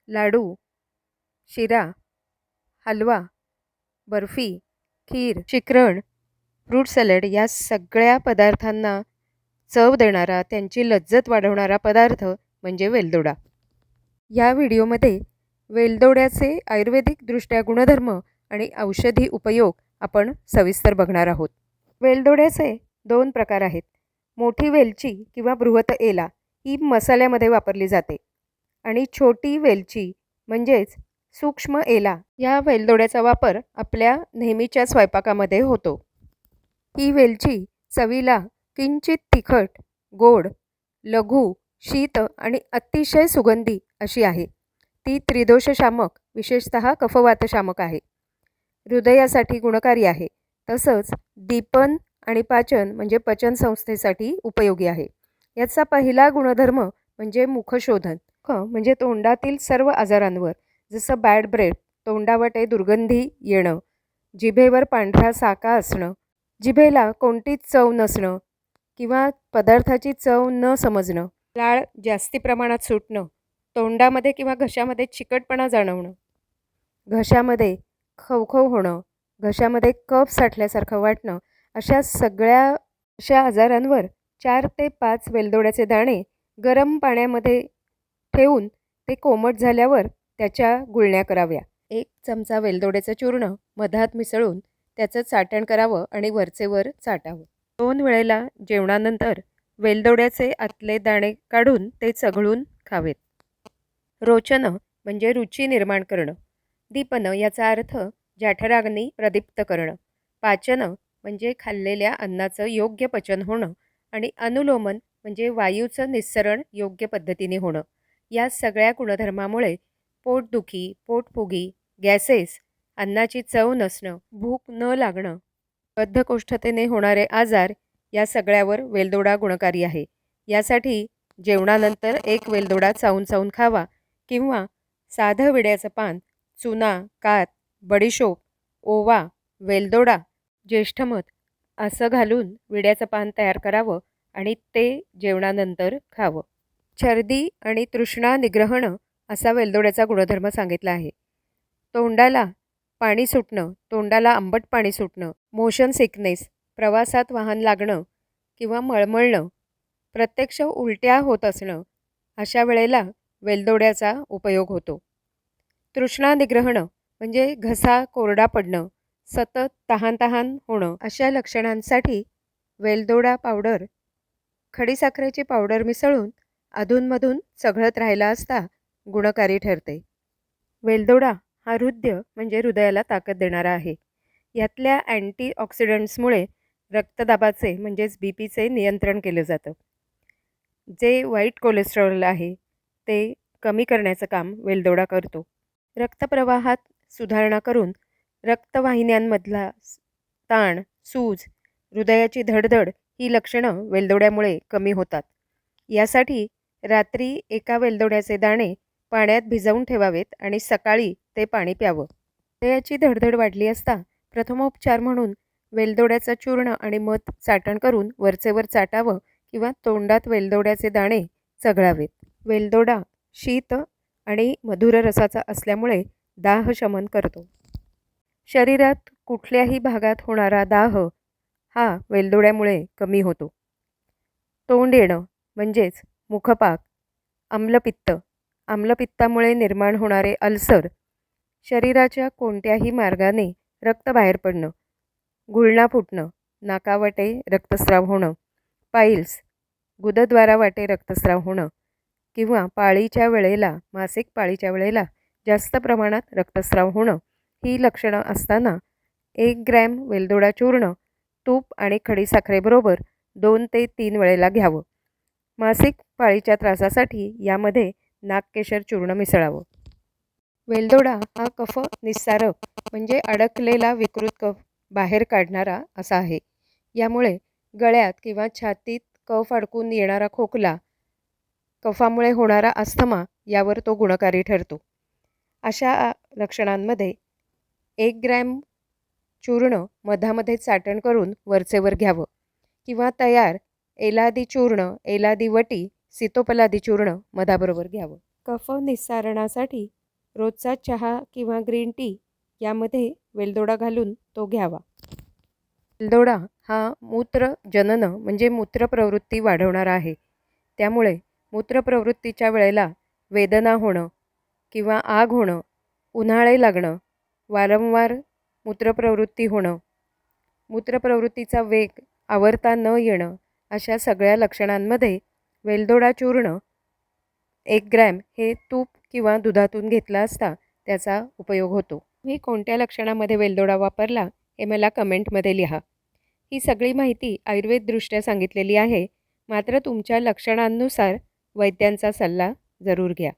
लाडू, शिरा, हलवा, बर्फी, खीर, शिकरण, fruit salad या सगळ्या पदार्थांना चव देणारा, त्यांची लज्जत वाढवणारा पदार्थ म्हणजे वेलदोडा. या व्हिडिओमध्ये वेलदोड्याचे आयुर्वेदिकदृष्ट्या गुणधर्म आणि औषधी उपयोग आपण सविस्तर बघणार आहोत. वेलदोड्याचे 2 प्रकार आहेत. मोठी वेलची किंवा बृहत एला ही मसाल्यामध्ये वापरली जाते आणि छोटी वेलची म्हणजेच सूक्ष्म एला या वेलदोड्याचा वापर आपल्या नेहमीच्या स्वयंपाकामध्ये होतो. ही वेलची चवीला किंचित तिखट, गोड, लघु, शीत आणि अतिशय सुगंधी अशी आहे. ती त्रिदोषशामक, विशेषतः कफवातशामक आहे. हृदयासाठी गुणकारी आहे. तसंच दीपन आणि पाचन म्हणजे पचनसंस्थेसाठी उपयोगी आहे. याचा पहिला गुणधर्म म्हणजे मुखशोधन. म्हणजे तोंडातील सर्व आजारांवर, जसं बॅड ब्रेथ, तोंडावाटे दुर्गंधी येणं, जिभेवर पांढरा साका असणं, जिभेला कोणतीच चव नसणं किंवा पदार्थाची चव न समजणं, लाळ जास्ती प्रमाणात सुटणं, तोंडामध्ये किंवा घशामध्ये चिकटपणा जाणवणं, घशामध्ये खवखव होणं, घशामध्ये कफ साठल्यासारखं वाटणं, अशा आजारांवर 4 ते 5 वेलदोड्याचे दाणे गरम पाण्यामध्ये ठेवून ते कोमट झाल्यावर त्याच्या गुळण्या कराव्या. 1 चमचा वेलदोड्याचं चूर्ण मधात मिसळून त्याचं चाटण करावं आणि वरचेवर चाटावं. 2 वेळेला जेवणानंतर वेलदोड्याचे आतले दाणे काढून ते चघळून खावेत. रोचनं म्हणजे रुची निर्माण करणं. दीपनं याचा अर्थ जठराग्नी प्रदीप्त करणं. पाचनं म्हणजे खाल्लेल्या अन्नाचं योग्य पचन होणं आणि अनुलोमन म्हणजे वायूचं निस्सरण योग्य पद्धतीने होणं. या सगळ्या गुणधर्मामुळे पोटदुखी, पोटफुगी, गॅसेस, अन्नाची चव नसणं, भूक न लागणं, बद्धकोष्ठतेने होणारे आजार या सगळ्यावर वेलदोडा गुणकारी आहे. यासाठी जेवणानंतर 1 वेलदोडा चावून चावून खावा किंवा साधं विड्याचं पान, चुना, कात, बडीशोप, ओवा, वेलदोडा, ज्येष्ठमध असं घालून विड्याचं पान तयार करावं आणि ते जेवणानंतर खावं. छर्दी आणि तृष्णा निग्रहणं असा वेलदोड्याचा गुणधर्म सांगितला आहे. तोंडाला पाणी सुटणं, तोंडाला आंबट पाणी सुटणं, मोशन सिकनेस, प्रवासात वाहन लागणं किंवा मळमळणं, प्रत्यक्ष उलट्या होत असणं, अशा वेळेला वेलदोड्याचा उपयोग होतो. तृष्णा निग्रहणं म्हणजे घसा कोरडा पडणं, सतत तहान होणं, अशा लक्षणांसाठी वेलदोडा पावडर, खडीसाखरेची पावडर मिसळून अधूनमधून चघळत राहिला असता गुणकारी ठरते. वेलदोडा हा हृदय म्हणजे हृदयाला ताकद देणारा आहे. यातल्या अँटीऑक्सिडंट्समुळे रक्तदाबाचे म्हणजेच बीपीचे नियंत्रण केलं जातं. जे वाईट कोलेस्ट्रॉल आहे ते कमी करण्याचं काम वेलदोडा करतो. रक्तप्रवाहात सुधारणा करून रक्तवाहिन्यांमधला ताण, सूज, हृदयाची धडधड ही लक्षणं वेलदोड्यामुळे कमी होतात. यासाठी रात्री 1 वेलदोड्याचे दाणे पाण्यात भिजवून ठेवावेत आणि सकाळी ते पाणी प्यावं. हृदयाची धडधड वाढली असता प्रथमोपचार म्हणून वेलदोड्याचं चूर्ण आणि मध चाटण करून वरचेवर चाटावं किंवा तोंडात वेलदोड्याचे दाणे चघळावेत. वेलदोडा शीत आणि मधुर रसाचा असल्यामुळे दाह शमन करतो. शरीरात कुठल्याही भागात होणारा दाह हा वेलदोड्यामुळे कमी होतो. तोंड येणं म्हणजेच मुखपाक, आम्लपित्त, आम्लपित्तामुळे निर्माण होणारे अल्सर, शरीराच्या कोणत्याही मार्गाने रक्त बाहेर पडणं, गुळणा फुटणं, नाकावाटे रक्तस्राव होणं, पाईल्स, गुदद्वारावाटे रक्तस्राव होणं किंवा मासिक पाळीच्या वेळेला जास्त प्रमाणात रक्तस्राव होणं ही लक्षणं असताना 1 ग्रॅम वेलदोडा चूर्ण तूप आणि खडीसाखरेबरोबर 2 ते 3 वेळेला घ्यावं. मासिक पाळीच्या त्रासासाठी यामध्ये नागकेशर चूर्ण मिसळावं. वेलदोडा हा कफ निस्सारक म्हणजे अडकलेला विकृत कफ बाहेर काढणारा असा आहे. यामुळे गळ्यात किंवा छातीत कफ अडकून येणारा खोकला, कफामुळे होणारा अस्थमा यावर तो गुणकारी ठरतो. अशा लक्षणांमध्ये 1 ग्रॅम चूर्ण मधामध्ये चाटण करून वरचेवर घ्यावं किंवा तयार एलादी चूर्ण, एलादी वटी, सीतोपलादी चूर्ण मधाबरोबर घ्यावं. कफ निस्सारणासाठी रोजचा चहा किंवा ग्रीन टी यामध्ये वेलदोडा घालून तो घ्यावा. वेलदोडा हा मूत्रजनन म्हणजे मूत्रप्रवृत्ती वाढवणारा आहे. त्यामुळे मूत्रप्रवृत्तीच्या वेळेला वेदना होणं किंवा आग होणं, उन्हाळे लागणं, वारंवार मूत्रप्रवृत्ती होणं, मूत्रप्रवृत्तीचा वेग आवरता न येणं अशा सगळ्या लक्षणांमध्ये वेलदोडा चूर्ण 1 ग्रॅम हे तूप किंवा दुधातून घेतला असता त्याचा उपयोग होतो. तुम्ही कोणत्या लक्षणामध्ये वेलदोडा वापरला हे मला कमेंटमध्ये लिहा. ही सगळी माहिती आयुर्वेददृष्ट्या सांगितलेली आहे, मात्र तुमच्या लक्षणांनुसार वैद्यांचा सल्ला जरूर घ्या.